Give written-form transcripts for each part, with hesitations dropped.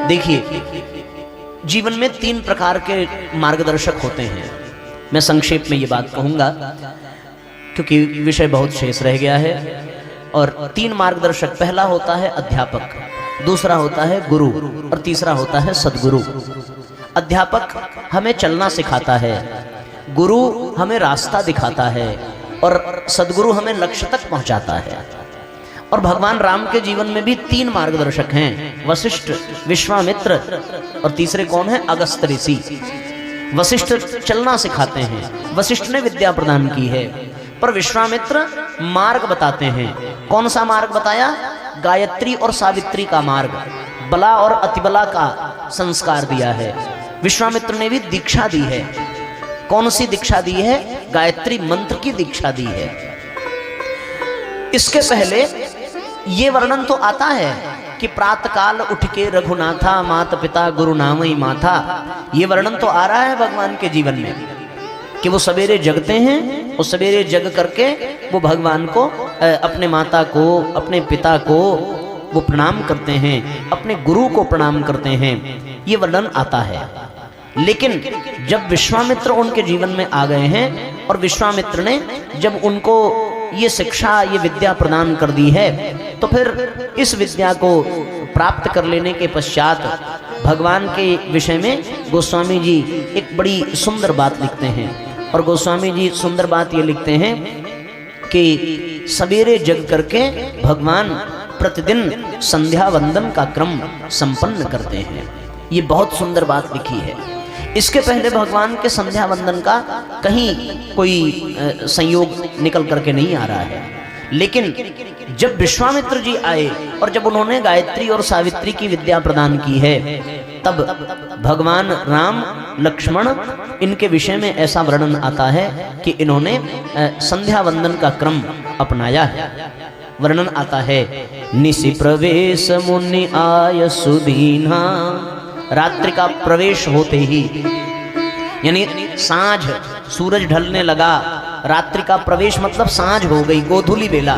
देखिए, जीवन में 3 प्रकार के मार्गदर्शक होते हैं। मैं संक्षेप में ये बात कहूँगा क्योंकि विषय बहुत शेष रह गया है। और 3 मार्गदर्शक, पहला होता है अध्यापक, दूसरा होता है गुरु और तीसरा होता है सद्गुरु। अध्यापक हमें चलना सिखाता है, गुरु हमें रास्ता दिखाता है और सद्गुरु हमें लक्ष्य तक पहुंचाता है। और भगवान राम के जीवन में भी 3 मार्गदर्शक हैं, वशिष्ठ, विश्वामित्र और तीसरे कौन है? अगस्त्य ऋषि। वशिष्ठ चलना सिखाते हैं, वशिष्ठ ने विद्या प्रदान की है, पर विश्वामित्र मार्ग बताते हैं। कौन सा मार्ग बताया? गायत्री और सावित्री का मार्ग, बला और अतिबला का संस्कार दिया है। विश्वामित्र ने भी दीक्षा दी है। कौन सी दीक्षा दी है? गायत्री मंत्र की दीक्षा दी है। इसके पहले ये वर्णन तो आता है कि प्रातःकाल उठ के रघुनाथा, माता पिता गुरु नामई माथा। ये वर्णन तो आ रहा है भगवान के जीवन में कि वो सवेरे जगते हैं, वो सवेरे जग करके वो भगवान को, अपने माता को, अपने पिता को वो प्रणाम करते हैं, अपने गुरु को प्रणाम करते हैं। ये वर्णन आता है। लेकिन जब विश्वामित्र उनके जीवन में आ गए हैं और विश्वामित्र ने जब उनको ये शिक्षा, ये विद्या प्रदान कर दी है, तो फिर इस विद्या को प्राप्त कर लेने के पश्चात भगवान के विषय में गोस्वामी जी एक बड़ी सुंदर बात लिखते हैं। और गोस्वामी जी सुंदर बात ये लिखते हैं कि सवेरे जग करके भगवान प्रतिदिन संध्या वंदन का क्रम संपन्न करते हैं। ये बहुत सुंदर बात लिखी है। इसके पहले भगवान के संध्या वंदन का कहीं कोई संयोग निकल करके नहीं आ रहा है। लेकिन जब विश्वामित्र जी आए और जब उन्होंने गायत्री और सावित्री की विद्या प्रदान की है, तब भगवान राम, लक्ष्मण, इनके विषय में ऐसा वर्णन आता है कि इन्होंने संध्या वंदन का क्रम अपनाया है। वर्णन आता है, निशि प्रवेश मुनि आय सुदीना। रात्रि का प्रवेश होते ही, यानी सांझ, सूरज ढलने लगा, रात्रि का प्रवेश मतलब सांझ हो गई, गोधूली बेला,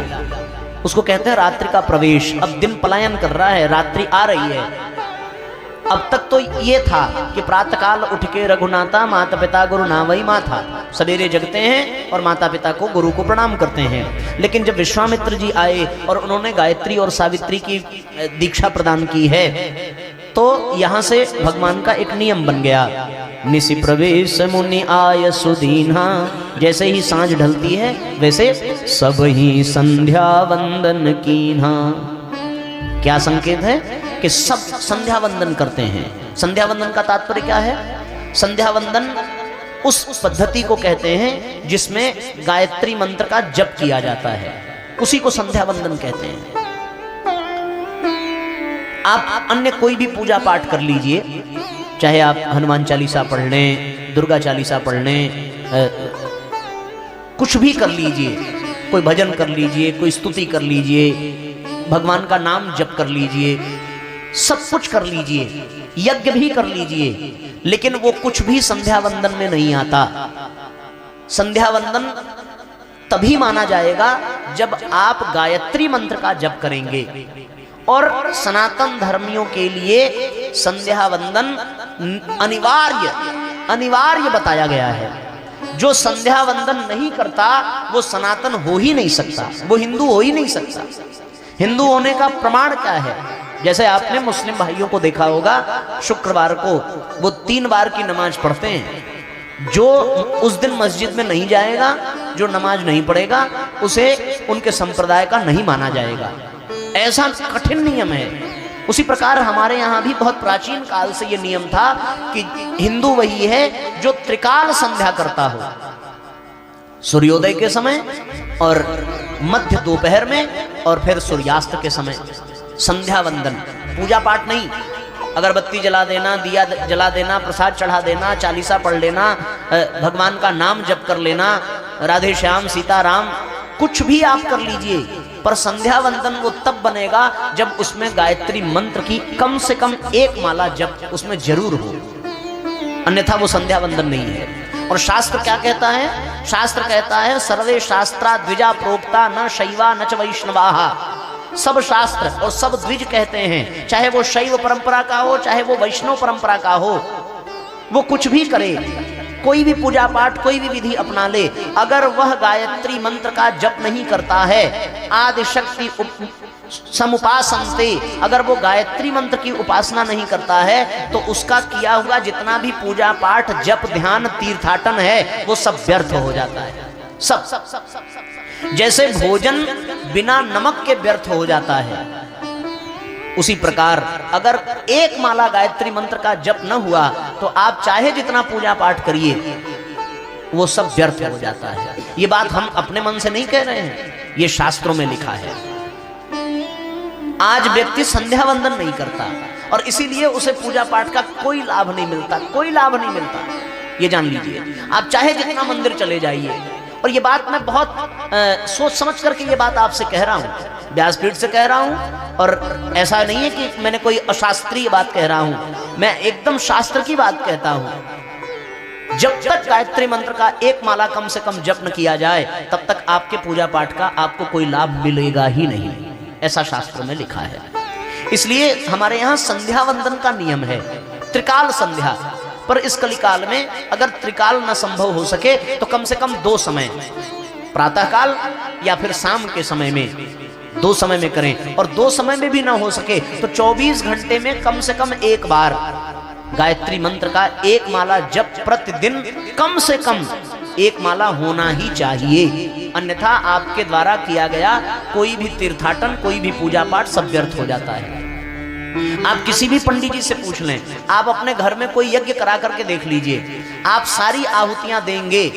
उसको कहते हैं रात्रि का प्रवेश। अब दिन पलायन कर रहा है, रात्रि आ रही है। अब तक तो ये था कि प्रातःकाल उठ के रघुनाथा, माता पिता गुरु नामई माथा, सवेरे जगते हैं और माता पिता को, गुरु को प्रणाम करते हैं। लेकिन जब विश्वामित्र जी आए और उन्होंने गायत्री और सावित्री की दीक्षा प्रदान की है, तो यहाँ से भगवान का एक नियम बन गया, निशि प्रवेश मुनि आय सुदीना। जैसे ही सांझ ढलती है वैसे सब ही संध्या वंदन कीन्हा। क्या संकेत है? कि सब संध्या वंदन करते हैं। संध्या वंदन का तात्पर्य क्या है? संध्या वंदन उस पद्धति को कहते हैं जिसमें गायत्री मंत्र का जप किया जाता है, उसी को संध्या वंदन कहते हैं। आप अन्य कोई भी पूजा पाठ कर लीजिए, चाहे आप हनुमान चालीसा पढ़ लें, दुर्गा चालीसा पढ़ लें, कुछ भी कर लीजिए, कोई भजन कर लीजिए, कोई स्तुति कर लीजिए, भगवान का नाम जप कर लीजिए, सब कुछ कर लीजिए, यज्ञ भी कर लीजिए, लेकिन वो कुछ भी संध्या वंदन में नहीं आता। संध्या वंदन तभी माना जाएगा जब आप गायत्री मंत्र का जप करेंगे। और सनातन धर्मियों के लिए संध्या वंदन अनिवार्य बताया गया है। जो संध्या वंदन नहीं करता वो सनातन हो ही नहीं सकता, वो हिंदू हो ही नहीं सकता। हिंदू होने का प्रमाण क्या है? जैसे आपने मुस्लिम भाइयों को देखा होगा, शुक्रवार को वो 3 बार की नमाज पढ़ते हैं। जो उस दिन मस्जिद में नहीं जाएगा, जो नमाज नहीं पढ़ेगा, उसे उनके संप्रदाय का नहीं माना जाएगा। ऐसा कठिन नियम है। उसी प्रकार हमारे यहाँ भी बहुत प्राचीन काल से ये नियम था कि हिंदू वही है जो त्रिकाल संध्या करता हो, सूर्योदय के समय और मध्य दोपहर में और फिर सूर्यास्त के समय। संध्या वंदन, पूजा पाठ नहीं, अगरबत्ती जला देना, दिया जला देना, प्रसाद चढ़ा देना, चालीसा पढ़ लेना, भगवान का नाम जप कर लेना, राधे श्याम सीताराम, कुछ भी आप कर लीजिए, पर संध्या वंदन वो तब बनेगा जब उसमें गायत्री मंत्र की कम से कम 1 माला जप उसमें जरूर हो, अन्यथा वो संध्या वंदन नहीं है। और शास्त्र क्या कहता है? शास्त्र कहता है सर्वे शास्त्रा द्विजा प्रोक्ता न शैवा न च वैष्णवाहा। सब शास्त्र और सब द्विज कहते हैं, चाहे वो शैव परंपरा का हो, चाहे वो वैष्णव परंपरा का हो, वो कुछ भी करे, कोई भी पूजा पाठ, कोई भी विधि अपना ले, अगर वह गायत्री मंत्र का जप नहीं करता है, आदि शक्ति समुपासनते, अगर वो गायत्री मंत्र की उपासना नहीं करता है, तो उसका किया हुआ जितना भी पूजा पाठ, जप, ध्यान, तीर्थाटन है, वो सब व्यर्थ हो जाता है। सब जैसे भोजन बिना नमक के व्यर्थ हो जाता है, उसी प्रकार अगर एक माला गायत्री मंत्र का जप न हुआ तो आप चाहे जितना पूजा पाठ करिए, वो सब व्यर्थ हो जाता है। ये बात हम अपने मन से नहीं कह रहे हैं, ये शास्त्रों में लिखा है। आज व्यक्ति संध्या वंदन नहीं करता और इसीलिए उसे पूजा पाठ का कोई लाभ नहीं मिलता, कोई लाभ नहीं मिलता। ये जान लीजिए, आप चाहे जितना मंदिर चले जाइए, और ये बात मैं बहुत सोच समझ करके ये बात आपसे कह रहा हूँ, व्यासपीठ से कह रहा हूँ, और ऐसा नहीं है कि मैंने कोई अशास्त्रीय बात कह रहा हूँ, मैं एकदम शास्त्र की बात कहता हूँ। जब तक गायत्री मंत्र का एक माला कम से कम जप न किया जाए, तब तक आपके पूजा पाठ का आपको कोई लाभ मिलेगा ही नहीं, ऐसा शास्त्रों में लिखा है। इसलिए हमारे यहाँ संध्या वंदन का नियम है, त्रिकाल संध्या। पर इस कलिकाल में अगर त्रिकाल न संभव हो सके तो कम से कम 2 समय, प्रातः काल या फिर शाम के समय में, 2 समय में करें। और 2 समय में भी ना हो सके तो 24 घंटे में कम से कम एक बार गायत्री मंत्र का एक माला जप प्रतिदिन कम से कम एक माला होना ही चाहिए, अन्यथा आपके द्वारा किया गया कोई भी तीर्थाटन, कोई भी पूजा पाठ सब व्यर्थ हो जाता है। आप किसी भी पंडित जी से पूछ लें, आप अपने घर में कोई यज्ञ करा करके देख लीजिए, आप सारी आहुतियां देंगे,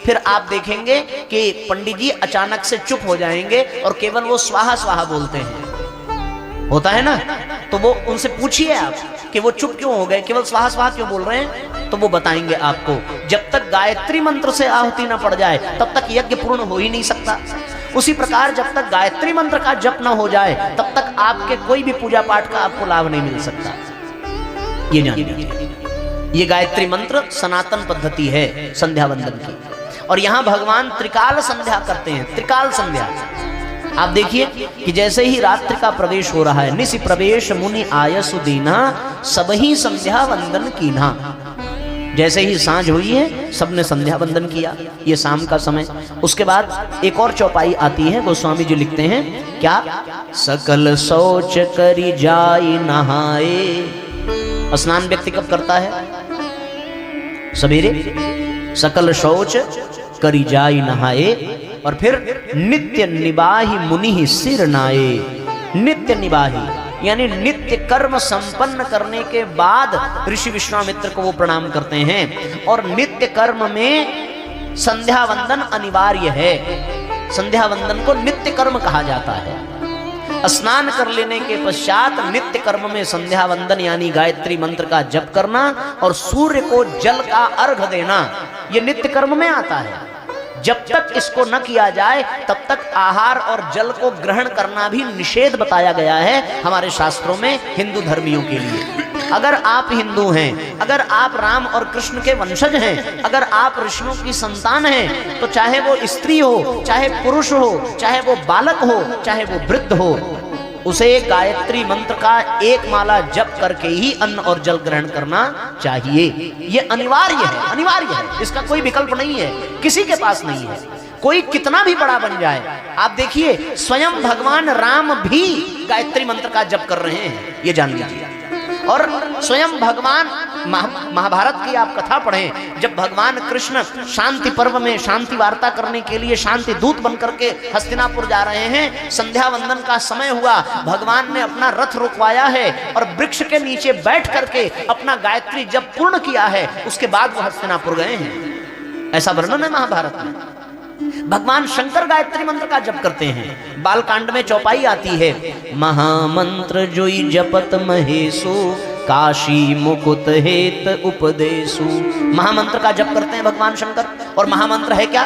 फिर आप देखेंगे कि पंडित जी अचानक से चुप हो जाएंगे और केवल वो स्वाहा स्वाहा बोलते हैं। होता है ना, तो वो उनसे पूछिए आप कि वो चुप क्यों हो गए, केवल स्वाहा स्वाहा क्यों बोल रहे हैं, तो वो बताएंगे आपको। जब तक गायत्री मंत्र से आहुति न पड़ जाए तब तक यज्ञ पूर्ण हो ही नहीं सकता। उसी प्रकार जब तक गायत्री मंत्र का जप न हो जाए तब तक आपके कोई भी पूजा पाठ का आपको लाभ नहीं मिल सकता। ये जान लीजिए, ये गायत्री मंत्र सनातन पद्धति है संध्या वंदन की, और यहाँ भगवान त्रिकाल संध्या करते हैं, त्रिकाल संध्या। आप देखिए कि जैसे ही रात्रि का प्रवेश हो रहा है, निशि प्रवेश मुनि आयसु दीना, सबही संध्या वंदन कीन्हा। जैसे ही सांझ हुई है सबने संध्या वंदन किया, ये शाम का समय। उसके बाद एक और चौपाई आती है, गोस्वामी जी लिखते हैं क्या, सकल शौच करी जाई नहाए। स्नान व्यक्ति कब करता है, सवेरे, सकल शौच करी जाई नहाए, और फिर नित्य निबाही मुनि सिर नाए। नित्य निबाही यानी नित्य कर्म संपन्न करने के बाद ऋषि विश्वामित्र को वो प्रणाम करते हैं, और नित्य कर्म में संध्या वंदन अनिवार्य है। संध्या वंदन को नित्य कर्म कहा जाता है। स्नान कर लेने के पश्चात नित्य कर्म में संध्या वंदन यानी गायत्री मंत्र का जप करना और सूर्य को जल का अर्घ देना, ये नित्य कर्म में आता है। जब तक इसको न किया जाए तब तक आहार और जल को ग्रहण करना भी निषेध बताया गया है हमारे शास्त्रों में हिंदू धर्मियों के लिए। अगर आप हिंदू हैं, अगर आप राम और कृष्ण के वंशज हैं, अगर आप ऋषियों की संतान हैं, तो चाहे वो स्त्री हो, चाहे पुरुष हो, चाहे वो बालक हो, चाहे वो वृद्ध हो, उसे गायत्री मंत्र का एक माला जप करके ही अन्न और जल ग्रहण करना चाहिए। ये अनिवार्य है, अनिवार्य है, इसका कोई विकल्प नहीं है, किसी के पास नहीं है। कोई कितना भी बड़ा बन जाए, आप देखिए स्वयं भगवान राम भी गायत्री मंत्र का जप कर रहे हैं, ये जान लीजिए। और स्वयं भगवान महाभारत की आप कथा पढ़ें, जब भगवान कृष्ण शांति पर्व में शांति वार्ता करने के लिए शांति दूत बनकर के हस्तिनापुर जा रहे हैं, संध्या वंदन का समय हुआ, भगवान ने अपना रथ रुकवाया है और वृक्ष के नीचे बैठ करके अपना गायत्री जप पूर्ण किया है, उसके बाद वो हस्तिनापुर गए हैं। ऐसा वर्णन है महाभारत में। भगवान शंकर गायत्री मंत्र का जप करते हैं। बालकांड में चौपाई आती है, महामंत्र जोई जपत महेशु, काशी मुकुट हेत उपदेशु। महामंत्र का जप करते हैं भगवान शंकर, और महामंत्र है क्या,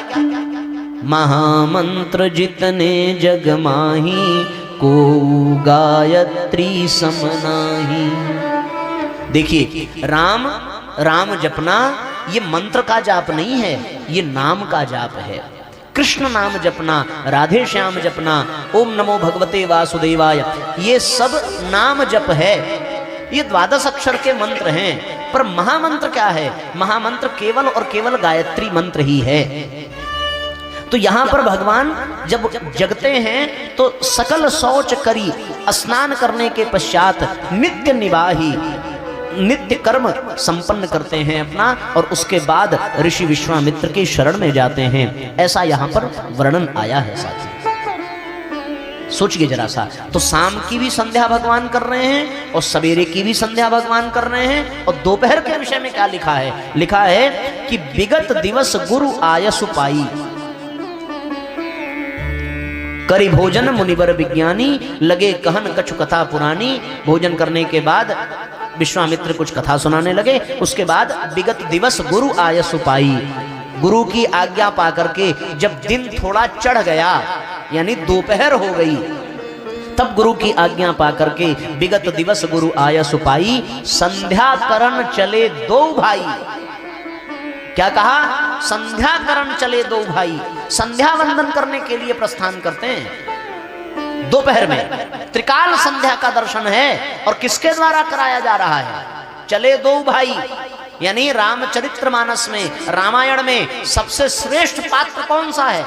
महामंत्र जितने जग माही, को गायत्री समनाही। देखिए राम राम जपना ये मंत्र का जाप नहीं है, ये नाम का जाप है। कृष्ण नाम जपना, राधे श्याम जपना, ओम नमो भगवते वासुदेवाय, ये सब नाम जप है, ये 12 अक्षर के मंत्र हैं। पर महामंत्र क्या है? महामंत्र केवल और केवल गायत्री मंत्र ही है। तो यहां पर भगवान जब जगते हैं तो सकल शौच करी, स्नान करने के पश्चात नित्य निवाही, नित्य कर्म संपन्न करते हैं अपना, और उसके बाद ऋषि विश्वामित्र की शरण में जाते हैं। ऐसा यहां पर वर्णन आया है साथी। सोचिए जरा सा, तो शाम की भी संध्या भगवान कर रहे हैं और सवेरे की भी संध्या भगवान कर रहे हैं। और दोपहर के विषय में क्या लिखा है? लिखा है कि विगत दिवस गुरु आयसु पाई, करी भोजन मुनिवर विज्ञानी, लगे कहन कछु कथा पुरानी। भोजन करने के बाद विश्वामित्र कुछ कथा सुनाने लगे। उसके बाद विगत दिवस गुरु आयसु पाई, गुरु की आज्ञा पा करके जब दिन थोड़ा चढ़ गया, यानी दोपहर हो गई, तब गुरु की आज्ञा पा करके विगत दिवस गुरु आयसु पाई, संध्या करन चले दो भाई। क्या कहा? संध्या करन चले दो भाई। संध्या वंदन करने के लिए प्रस्थान करते हैं दोपहर में। त्रिकाल संध्या का दर्शन है और किसके द्वारा कराया जा रहा है? चले दो भाई, यानी रामचरितमानस में, रामायण में सबसे श्रेष्ठ पात्र कौन सा है?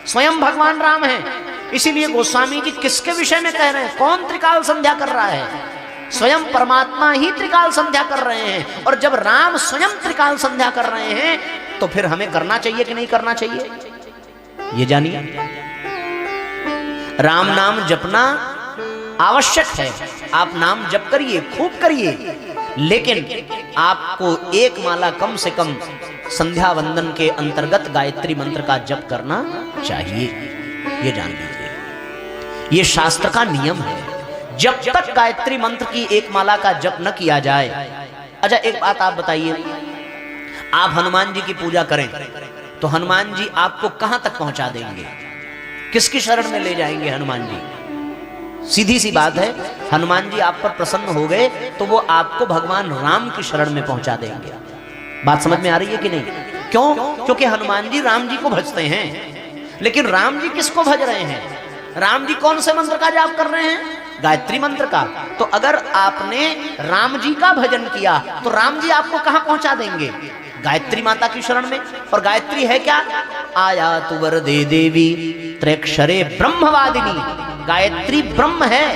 स्वयं भगवान राम है। इसीलिए गोस्वामी जी किसके विषय में कह रहे हैं? कौन त्रिकाल संध्या कर रहा है? स्वयं परमात्मा ही त्रिकाल संध्या कर रहे हैं। और जब राम स्वयं त्रिकाल संध्या कर रहे हैं तो फिर हमें करना चाहिए कि नहीं करना चाहिए? ये जानिए, राम नाम जपना आवश्यक है। आप नाम जप करिए, खूब करिए, लेकिन आपको एक माला कम से कम संध्या वंदन के अंतर्गत गायत्री मंत्र का जप करना चाहिए। ये जान लीजिए, ये शास्त्र का नियम है। जब तक गायत्री मंत्र की एक माला का जप न किया जाए। अच्छा, एक बात आप बताइए, आप हनुमान जी की पूजा करें तो हनुमान जी आपको कहां तक पहुंचा देंगे? किसकी शरण में ले जाएंगे हनुमान जी? सीधी सी बात है, हनुमान जी आप पर प्रसन्न हो गए तो वो आपको भगवान राम की शरण में पहुंचा देंगे। बात समझ में आ रही है कि नहीं? क्यों? क्योंकि हनुमान जी राम जी को भजते हैं। लेकिन राम जी किसको भज रहे हैं? राम जी कौन से मंत्र का जाप कर रहे हैं? गायत्री मंत्र का। तो अगर आपने राम जी का भजन किया तो राम जी आपको कहां पहुंचा देंगे? गायत्री माता की शरण में। और गायत्री है क्या? आया तु वरदे देवी त्रैक्षरे ब्रह्मवादिनी। गायत्री ब्रह्म है।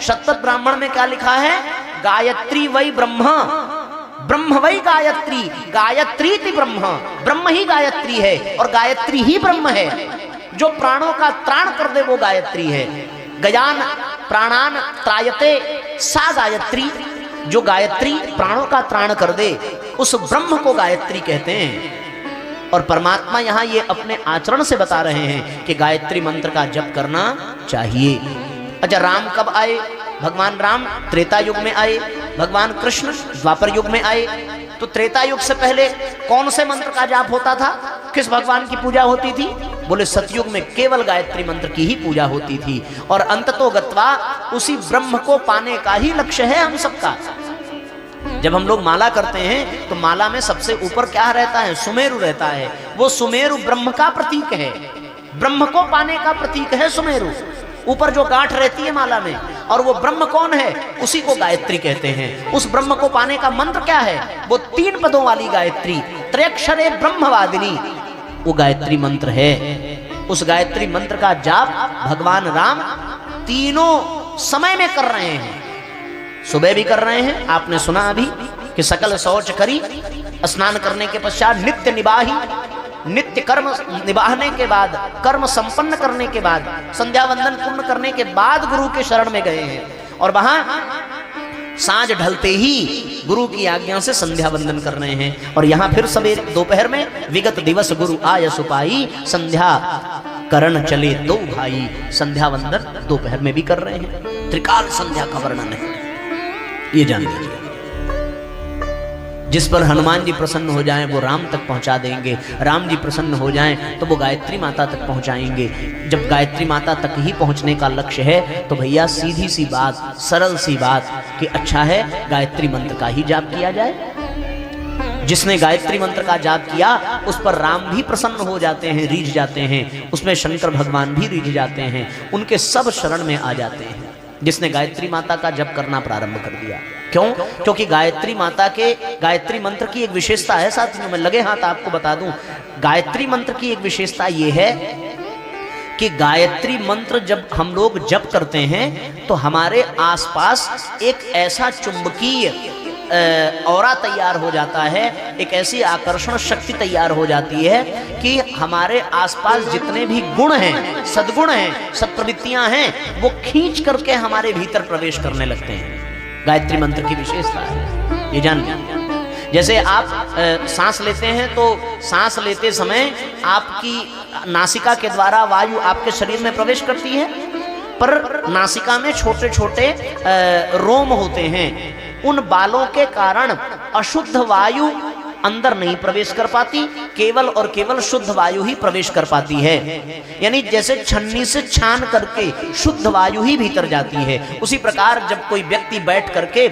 शतपथ ब्राह्मण में क्या लिखा है? गायत्री वै ब्रह्म, ब्रह्म वै गायत्री, गायत्री ति ब्रह्म। ब्रह्म ही गायत्री है और गायत्री ही ब्रह्म है। जो प्राणों का त्राण कर दे वो गायत्री है। गजान प्राणान त्रायते सा गायत्री। जो गायत्री प्राणों का त्राण कर दे उस ब्रह्म को गायत्री कहते हैं। और परमात्मा यहाँ ये अपने आचरण से बता रहे हैं कि गायत्री मंत्र का जप करना चाहिए। अच्छा, राम कब आए? भगवान राम त्रेता युग में आए, भगवान कृष्ण द्वापर युग में आए। तो त्रेता युग से पहले कौन से मंत्र का जाप होता था? किस भगवान की पूजा होती थी? बोले सतयुग में केवल गायत्री मंत्र की ही पूजा होती थी। और अंततो गत्वा उसी ब्रह्म को पाने का ही लक्ष्य है हम सबका। जब हम लोग माला करते हैं तो माला में सबसे ऊपर क्या रहता है? सुमेरु रहता है। वो सुमेरु ब्रह्म का प्रतीक है, ब्रह्म को पाने का प्रतीक है सुमेरु। ऊपर जो गांठ रहती है माला में, और वो ब्रह्म कौन है? उसी को गायत्री कहते हैं। उस ब्रह्म को पाने का मंत्र क्या है? वो 3 पदों वाली गायत्री, त्रैक्षरे ब्रह्मवादिनी, वो गायत्री मंत्र है। उस गायत्री मंत्र का जाप भगवान राम तीनों समय में कर रहे हैं। सुबह भी कर रहे हैं, आपने सुना अभी कि सकल शौच करी, स्नान करने के पश्चात नित्य निवाही, नित्य कर्म निभाने के बाद, कर्म संपन्न करने के बाद, संध्या वंदन पूर्ण करने के बाद गुरु के शरण में गए हैं। और वहां सांझ ढलते ही गुरु की आज्ञा से संध्या वंदन कर रहे हैं। और यहाँ फिर सवेरे दोपहर में विगत दिवस गुरु आयसु पाई, संध्या करण चले दो भाई। संध्या वंदन दोपहर में भी कर रहे हैं। त्रिकाल संध्या का वर्णन है, ये जान लीजिए। जिस पर हनुमान जी प्रसन्न हो जाएं वो राम तक पहुंचा देंगे, राम जी प्रसन्न हो जाएं तो वो गायत्री माता तक पहुंचाएंगे। जब गायत्री माता तक ही पहुंचने का लक्ष्य है तो भैया सीधी सी बात, सरल सी बात कि अच्छा है गायत्री मंत्र का ही जाप किया जाए। जिसने गायत्री मंत्र का जाप किया उस पर राम भी प्रसन्न हो जाते हैं, रीझ जाते हैं, उसमें शंकर भगवान भी रीझ जाते हैं, उनके सब शरण में आ जाते हैं। जिसने गायत्री माता का जप करना प्रारंभ कर दिया, क्यों? क्योंकि गायत्री माता के गायत्री मंत्र की एक विशेषता है साथियों, मैं लगे हाथ आपको बता दूं। गायत्री मंत्र की एक विशेषता यह है कि गायत्री मंत्र जब हम लोग जप करते हैं तो हमारे आसपास एक ऐसा चुंबकीय औरा तैयार हो जाता है, एक ऐसी आकर्षण शक्ति तैयार हो जाती है कि हमारे आसपास जितने भी गुण हैं, सद्गुण हैं, सत्प्रवृत्तियां हैं, वो खींच करके हमारे भीतर प्रवेश करने लगते हैं। गायत्री मंत्र की विशेषता है, ये जान लीजिए। जैसे आप सांस लेते हैं तो सांस लेते समय आपकी नासिका के द्वारा वायु आपके शरीर में प्रवेश करती है, पर नासिका में छोटे छोटे रोम होते हैं, उन बालों के कारण अशुद्ध वायु अंदर नहीं प्रवेश कर पाती, केवल और केवल शुद्ध वायु ही प्रवेश कर पाती है। यानी जैसे छन्नी से छान करके शुद्ध वायु ही भीतर जाती है, उसी प्रकार जब कोई व्यक्ति बैठ करके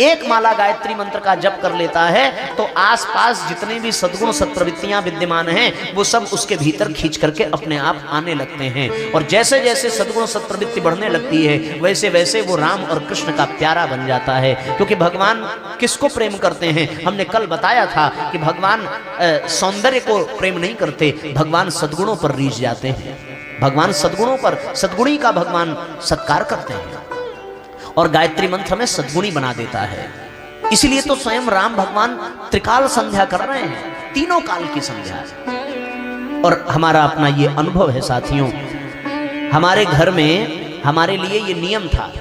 एक माला गायत्री मंत्र का जप कर लेता है तो आसपास जितने भी सद्गुण सत्प्रवृत्तियां विद्यमान हैं वो सब उसके भीतर खींच करके अपने आप आने लगते हैं। और जैसे जैसे सद्गुण सत्प्रवृत्ति बढ़ने लगती है वैसे वैसे वो राम और कृष्ण का प्यारा बन जाता है। क्योंकि भगवान किसको प्रेम करते हैं? हमने कल बताया था कि भगवान सौंदर्य को प्रेम नहीं करते, भगवान सद्गुणों पर रीझ जाते हैं। भगवान सद्गुणों पर, सद्गुणी का भगवान सत्कार करते हैं और गायत्री मंत्र में सद्गुणी बना देता है। इसलिए तो स्वयं राम भगवान त्रिकाल संध्या कर रहे हैं, तीनों काल की संध्या। और हमारा अपना ये अनुभव है साथियों, हमारे घर में हमारे लिए ये नियम था,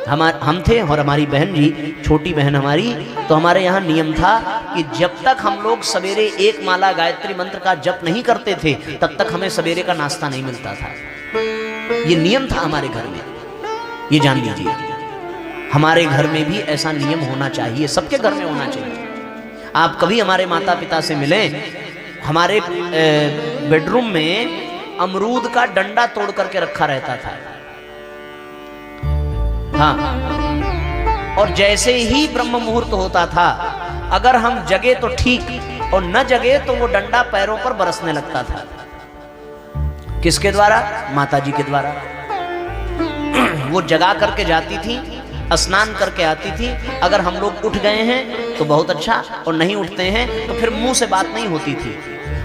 हम थे और हमारी बहन जी, छोटी बहन हमारी, तो हमारे यहाँ नियम था कि जब तक हम लोग सवेरे एक माला गायत्री मंत्र का जप नहीं करते थे तब तक हमें सवेरे का नाश्ता नहीं मिलता था। ये नियम था हमारे घर में, ये जान लीजिए। हमारे घर में भी ऐसा नियम होना चाहिए, सबके घर में होना चाहिए। आप कभी हमारे माता पिता से मिलें, हमारे बेडरूम में अमरूद का डंडा तोड़ करके रखा रहता था, हाँ, और जैसे ही ब्रह्म मुहूर्त होता था अगर हम जगे तो ठीक और न जगे तो वो डंडा पैरों पर बरसने लगता था। किसके द्वारा? माता जी के द्वारा। वो जगा करके जाती थी, स्नान करके आती थी, अगर हम लोग उठ गए हैं तो बहुत अच्छा, और नहीं उठते हैं तो फिर मुंह से बात नहीं होती थी,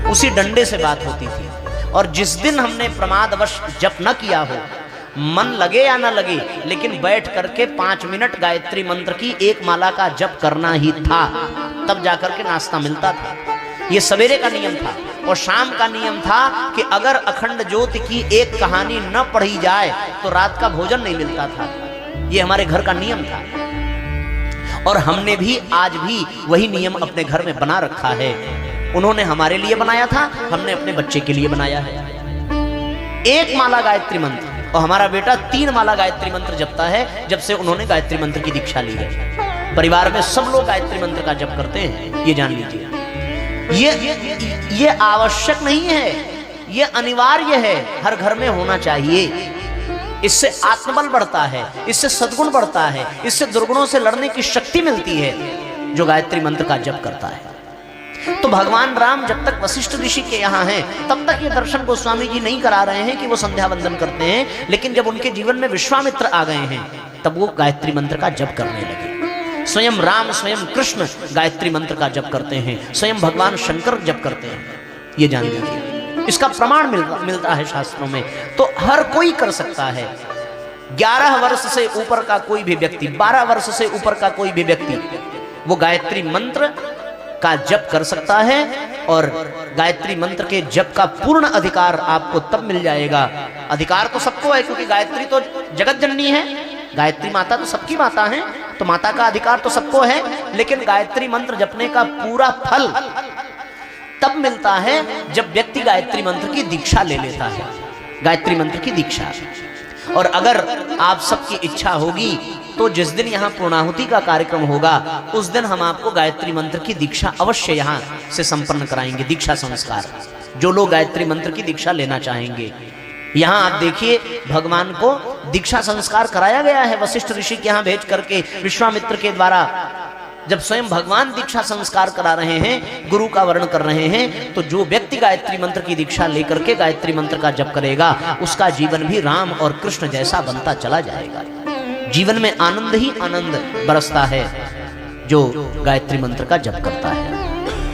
उसी डंडे से बात होती थी। और जिस दिन हमने प्रमादवश जप न किया हो, मन लगे या ना लगे, लेकिन बैठ करके 5 मिनट गायत्री मंत्र की एक माला का जप करना ही था, तब जाकर के नाश्ता मिलता था। ये सवेरे का नियम था। और शाम का नियम था कि अगर अखंड ज्योति की एक कहानी न पढ़ी जाए तो रात का भोजन नहीं मिलता था। ये हमारे घर का नियम था और हमने भी आज भी वही नियम अपने घर में बना रखा है। उन्होंने हमारे लिए बनाया था, हमने अपने बच्चे के लिए बनाया है। एक माला गायत्री मंत्र, और हमारा बेटा 3 माला गायत्री मंत्र जपता है जब से उन्होंने गायत्री मंत्र की दीक्षा ली है। परिवार में सब लोग गायत्री मंत्र का जप करते हैं, ये जान लीजिए। ये आवश्यक नहीं है, ये अनिवार्य है, हर घर में होना चाहिए। इससे आत्मबल बढ़ता है, इससे सद्गुण बढ़ता है, इससे दुर्गुणों से लड़ने की शक्ति मिलती है जो गायत्री मंत्र का जप करता है। तो भगवान राम जब तक वशिष्ठ ऋषि के यहाँ हैं तब तक ये दर्शन गोस्वामी जी नहीं करा रहे हैं कि वो संध्या वंदन करते हैं, लेकिन जब उनके जीवन में विश्वामित्र आ गए हैं तब वो गायत्री मंत्र का जप करने लगे। स्वयं राम, स्वयं कृष्ण गायत्री मंत्र का जप करते हैं, स्वयं भगवान शंकर जप करते हैं, ये जान लीजिए। इसका प्रमाण मिलता है शास्त्रों में। तो हर कोई कर सकता है। 11 वर्ष से ऊपर का कोई भी व्यक्ति, 12 वर्ष से ऊपर का कोई भी व्यक्ति वो गायत्री मंत्र का जप कर सकता है। और गायत्री मंत्र के जप का पूर्ण अधिकार आपको तब मिल जाएगा। अधिकार तो सबको है क्योंकि गायत्री तो जगत जननी है, गायत्री माता तो सबकी माता है, तो माता का अधिकार तो सबको है। लेकिन गायत्री मंत्र जपने का पूरा फल तब मिलता है जब व्यक्ति गायत्री मंत्र की दीक्षा ले लेता है, गायत्री मंत्र की दीक्षा। और अगर आप सबकी इच्छा होगी तो जिस दिन यहाँ पूर्णाहुति का कार्यक्रम होगा उस दिन हम आपको गायत्री मंत्र की दीक्षा अवश्य यहाँ से संपन्न कराएंगे, दीक्षा संस्कार। जो लोग गायत्री मंत्र की दीक्षा लेना चाहेंगे, यहाँ आप देखिए भगवान को दीक्षा संस्कार कराया गया है वशिष्ठ ऋषि के यहाँ भेज करके, विश्वामित्र के द्वारा जब स्वयं भगवान दीक्षा संस्कार करा रहे हैं, गुरु का वर्ण कर रहे हैं, तो जो व्यक्ति गायत्री मंत्र की दीक्षा लेकर के गायत्री मंत्र का जप करेगा उसका जीवन भी राम और कृष्ण जैसा बनता चला जाएगा। जीवन में आनंद ही आनंद बरसता है जो गायत्री मंत्र का जप करता है।